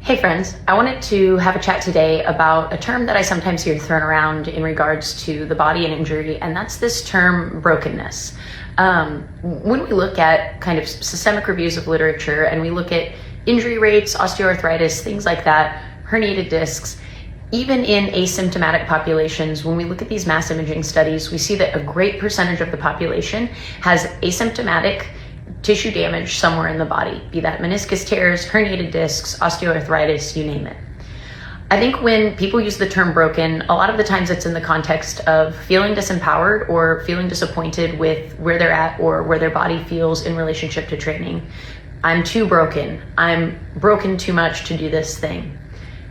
Hey friends, I wanted to have a chat today about a term that I sometimes hear thrown around in regards to the body and injury, and that's this term brokenness. When we look at kind of systemic reviews of literature and we look at injury rates, osteoarthritis, things like that, herniated discs, even in asymptomatic populations, when we look at these mass imaging studies, we see that a great percentage of the population has asymptomatic tissue damage somewhere in the body, be that meniscus tears, herniated discs, osteoarthritis, you name it. I think when people use the term broken, a lot of the times it's in the context of feeling disempowered or feeling disappointed with where they're at or where their body feels in relationship to training. I'm too broken. I'm broken too much to do this thing.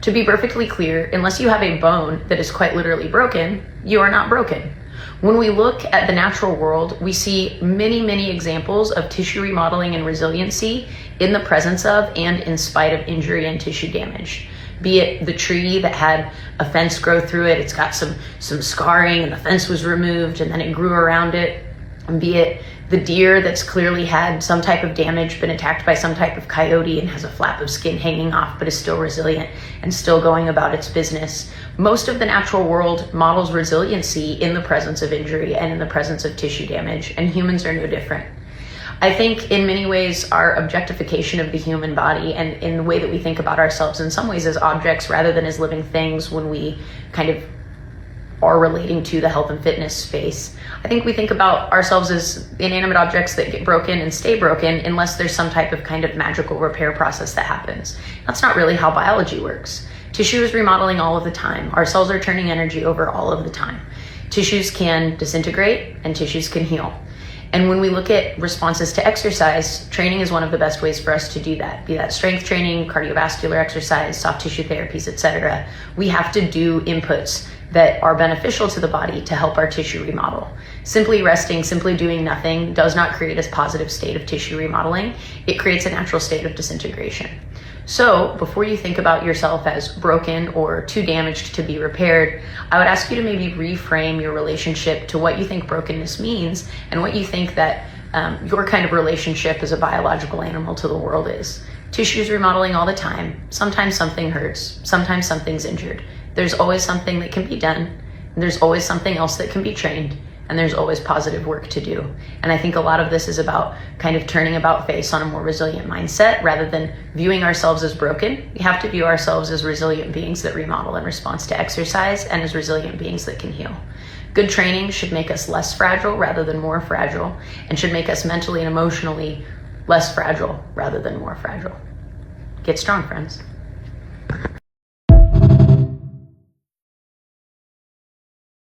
To be perfectly clear, unless you have a bone that is quite literally broken, you are not broken. When we look at the natural world, we see many examples of tissue remodeling and resiliency in the presence of and in spite of injury and tissue damage. Be it the tree that had a fence grow through it, it's got some scarring and the fence was removed and then it grew around it. And be it the deer that's clearly had some type of damage, been attacked by some type of coyote and has a flap of skin hanging off, but is still resilient and still going about its business. Most of the natural world models resiliency in the presence of injury and in the presence of tissue damage, and humans are no different. I think in many ways our objectification of the human body and in the way that we think about ourselves in some ways as objects rather than as living things when we kind of are relating to the health and fitness space. I think we think about ourselves as inanimate objects that get broken and stay broken unless there's some type of kind of magical repair process that happens. That's not really how biology works. Tissue is remodeling all of the time. Our cells are turning energy over all of the time. Tissues can disintegrate and tissues can heal. And when we look at responses to exercise, training is one of the best ways for us to do that. Be that strength training, cardiovascular exercise, soft tissue therapies, etc. We have to do inputs that are beneficial to the body to help our tissue remodel. Simply resting, simply doing nothing does not create a positive state of tissue remodeling. It creates a natural state of disintegration. So before you think about yourself as broken or too damaged to be repaired, I would ask you to maybe reframe your relationship to what you think brokenness means and what you think that your kind of relationship as a biological animal to the world is. Tissue is remodeling all the time. Sometimes something hurts. Sometimes something's injured. There's always something that can be done. And there's always something else that can be trained. And there's always positive work to do. And I think a lot of this is about kind of turning about face on a more resilient mindset rather than viewing ourselves as broken. We have to view ourselves as resilient beings that remodel in response to exercise and as resilient beings that can heal. Good training should make us less fragile rather than more fragile, and should make us mentally and emotionally less fragile rather than more fragile. Get strong, friends.